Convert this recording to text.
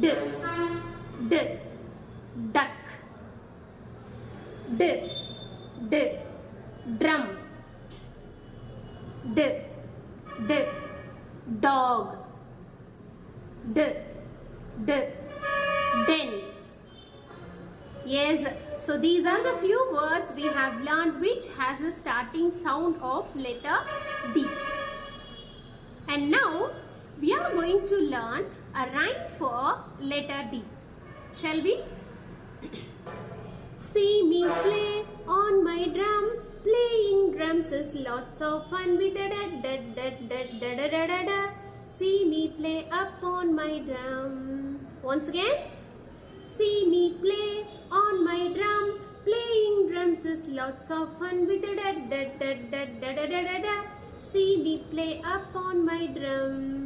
D, d, duck. D, d, drum. D, d, dog. D, d, den. Yes, so these are the few words we have learned which has a starting sound of letter D. And now we are going to learn a rhyme for letter D. Shall we? See me play on my drum. Playing drums is lots of fun with a da da da da da da da da da. See me play upon my drum. Once again. See me play on my drum. Playing drums is lots of fun with a da da da da da da da da da. See me play upon my drum.